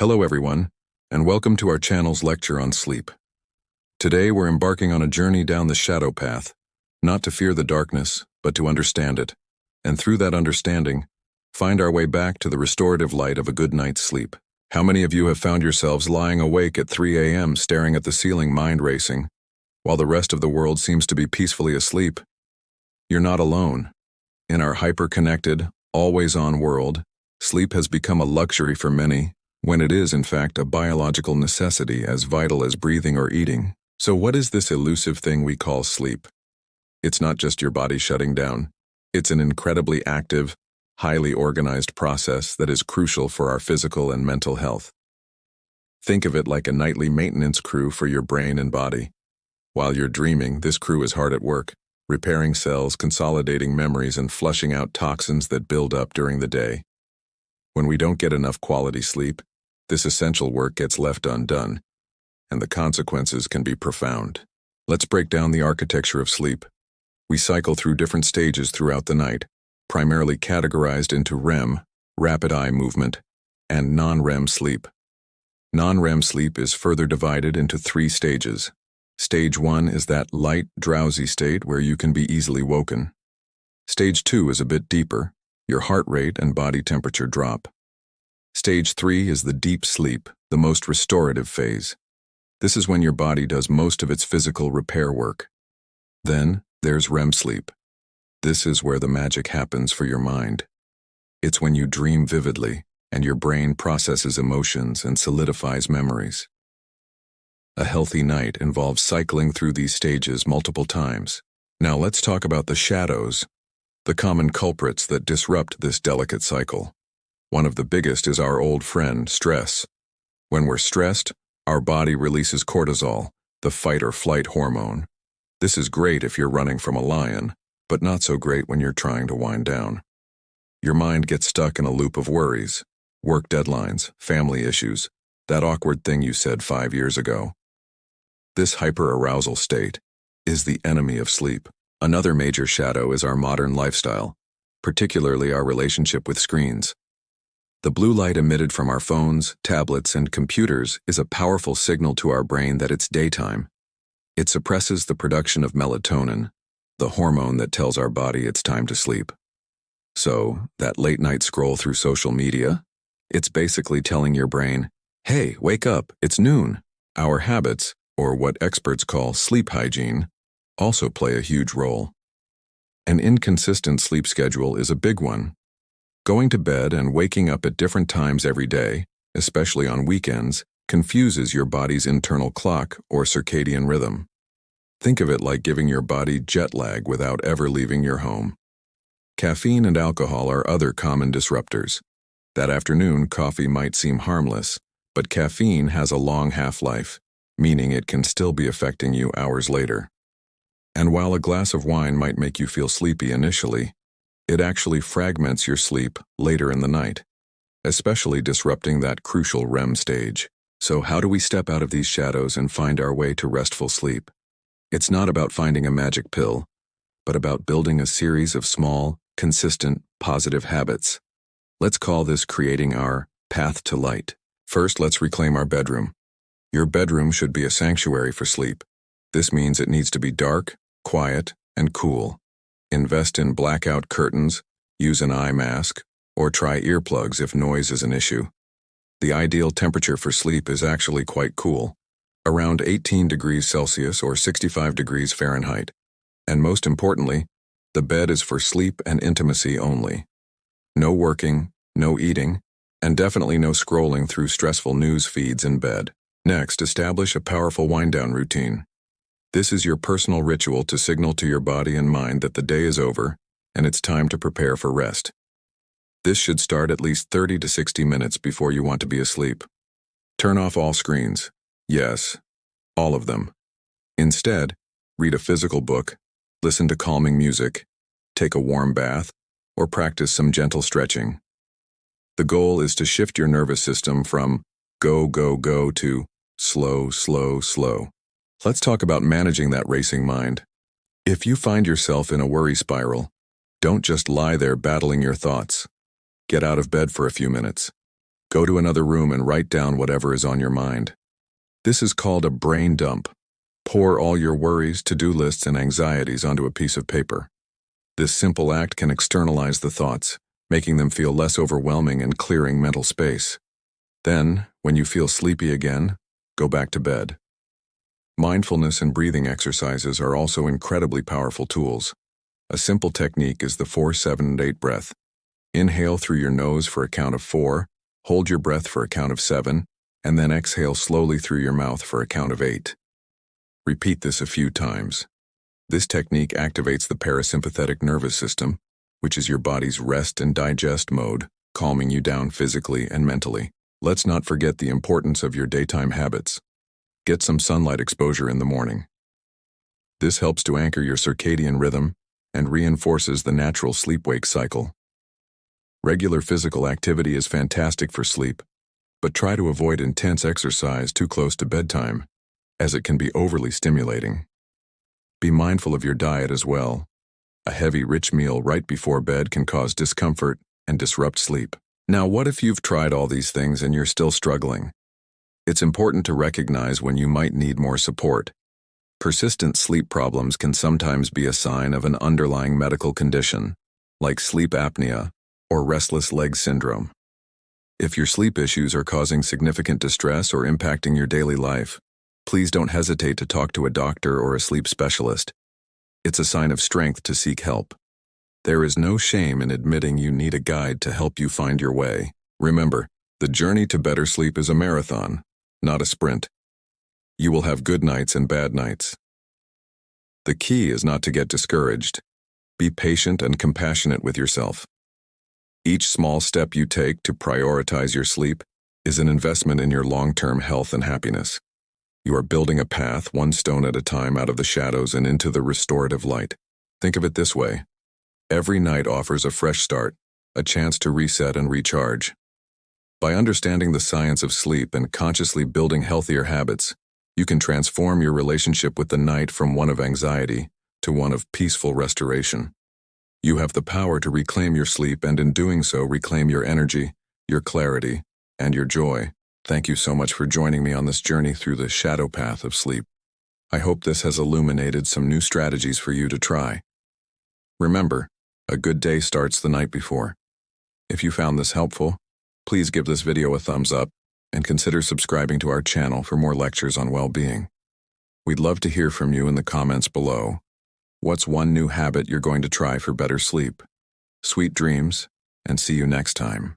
Hello everyone, and welcome to our channel's lecture on sleep. Today we're embarking on a journey down the shadow path, not to fear the darkness, but to understand it, and through that understanding, find our way back to the restorative light of a good night's sleep. How many of you have found yourselves lying awake at 3 a.m. staring at the ceiling, mind racing, while the rest of the world seems to be peacefully asleep? You're not alone. In our hyper-connected, always-on world, sleep has become a luxury for many, when it is, in fact, a biological necessity as vital as breathing or eating. So what is this elusive thing we call sleep? It's not just your body shutting down. It's an incredibly active, highly organized process that is crucial for our physical and mental health. Think of it like a nightly maintenance crew for your brain and body. While you're dreaming, this crew is hard at work, repairing cells, consolidating memories, and flushing out toxins that build up during the day. When we don't get enough quality sleep, this essential work gets left undone, and the consequences can be profound. Let's break down the architecture of sleep. We cycle through different stages throughout the night, primarily categorized into REM, rapid eye movement, and non-REM sleep. Non-REM sleep is further divided into 3 stages. Stage 1 is that light, drowsy state where you can be easily woken. Stage 2 is a bit deeper. Your heart rate and body temperature drop. Stage 3 is the deep sleep, the most restorative phase. This is when your body does most of its physical repair work. Then, there's REM sleep. This is where the magic happens for your mind. It's when you dream vividly, and your brain processes emotions and solidifies memories. A healthy night involves cycling through these stages multiple times. Now let's talk about the shadows, the common culprits that disrupt this delicate cycle. One of the biggest is our old friend, stress. When we're stressed, our body releases cortisol, the fight or flight hormone. This is great if you're running from a lion, but not so great when you're trying to wind down. Your mind gets stuck in a loop of worries, work deadlines, family issues, that awkward thing you said 5 years ago. This hyper-arousal state is the enemy of sleep. Another major shadow is our modern lifestyle, particularly our relationship with screens. The blue light emitted from our phones, tablets, and computers is a powerful signal to our brain that it's daytime. It suppresses the production of melatonin, the hormone that tells our body it's time to sleep. So, that late-night scroll through social media, it's basically telling your brain, hey, wake up, it's noon. Our habits, or what experts call sleep hygiene, also play a huge role. An inconsistent sleep schedule is a big one. Going to bed and waking up at different times every day, especially on weekends, confuses your body's internal clock or circadian rhythm. Think of it like giving your body jet lag without ever leaving your home. Caffeine and alcohol are other common disruptors. That afternoon, coffee might seem harmless, but caffeine has a long half-life, meaning it can still be affecting you hours later. And while a glass of wine might make you feel sleepy initially, it actually fragments your sleep later in the night, especially disrupting that crucial REM stage. So how do we step out of these shadows and find our way to restful sleep? It's not about finding a magic pill, but about building a series of small, consistent, positive habits. Let's call this creating our path to light. First, let's reclaim our bedroom. Your bedroom should be a sanctuary for sleep. This means it needs to be dark, quiet, and cool. Invest in blackout curtains, use an eye mask, or try earplugs if noise is an issue. The ideal temperature for sleep is actually quite cool, around 18 degrees Celsius or 65 degrees Fahrenheit. And most importantly, the bed is for sleep and intimacy only. No working, no eating, and definitely no scrolling through stressful news feeds in bed. Next, establish a powerful wind-down routine. This is your personal ritual to signal to your body and mind that the day is over and it's time to prepare for rest. This should start at least 30 to 60 minutes before you want to be asleep. Turn off all screens. Yes, all of them. Instead, read a physical book, listen to calming music, take a warm bath, or practice some gentle stretching. The goal is to shift your nervous system from go, go, go to slow, slow, slow. Let's talk about managing that racing mind. If you find yourself in a worry spiral, don't just lie there battling your thoughts. Get out of bed for a few minutes. Go to another room and write down whatever is on your mind. This is called a brain dump. Pour all your worries, to-do lists, and anxieties onto a piece of paper. This simple act can externalize the thoughts, making them feel less overwhelming and clearing mental space. Then, when you feel sleepy again, go back to bed. Mindfulness and breathing exercises are also incredibly powerful tools. A simple technique is the 4-7-8 breath. Inhale through your nose for a count of 4, hold your breath for a count of 7, and then exhale slowly through your mouth for a count of 8. Repeat this a few times. This technique activates the parasympathetic nervous system, which is your body's rest and digest mode, calming you down physically and mentally. Let's not forget the importance of your daytime habits. Get some sunlight exposure in the morning. This helps to anchor your circadian rhythm and reinforces the natural sleep-wake cycle. Regular physical activity is fantastic for sleep, but try to avoid intense exercise too close to bedtime, as it can be overly stimulating. Be mindful of your diet as well. A heavy, rich meal right before bed can cause discomfort and disrupt sleep. Now, what if you've tried all these things and you're still struggling? It's important to recognize when you might need more support. Persistent sleep problems can sometimes be a sign of an underlying medical condition, like sleep apnea or restless leg syndrome. If your sleep issues are causing significant distress or impacting your daily life, please don't hesitate to talk to a doctor or a sleep specialist. It's a sign of strength to seek help. There is no shame in admitting you need a guide to help you find your way. Remember, the journey to better sleep is a marathon, not a sprint. You will have good nights and bad nights. The key is not to get discouraged. Be patient and compassionate with yourself. Each small step you take to prioritize your sleep is an investment in your long-term health and happiness. You are building a path one stone at a time out of the shadows and into the restorative light. Think of it this way. Every night offers a fresh start, a chance to reset and recharge. By understanding the science of sleep and consciously building healthier habits, you can transform your relationship with the night from one of anxiety to one of peaceful restoration. You have the power to reclaim your sleep and in doing so reclaim your energy, your clarity, and your joy. Thank you so much for joining me on this journey through the shadow path of sleep. I hope this has illuminated some new strategies for you to try. Remember, a good day starts the night before. If you found this helpful, please give this video a thumbs up and consider subscribing to our channel for more lectures on well-being. We'd love to hear from you in the comments below. What's one new habit you're going to try for better sleep? Sweet dreams, and see you next time.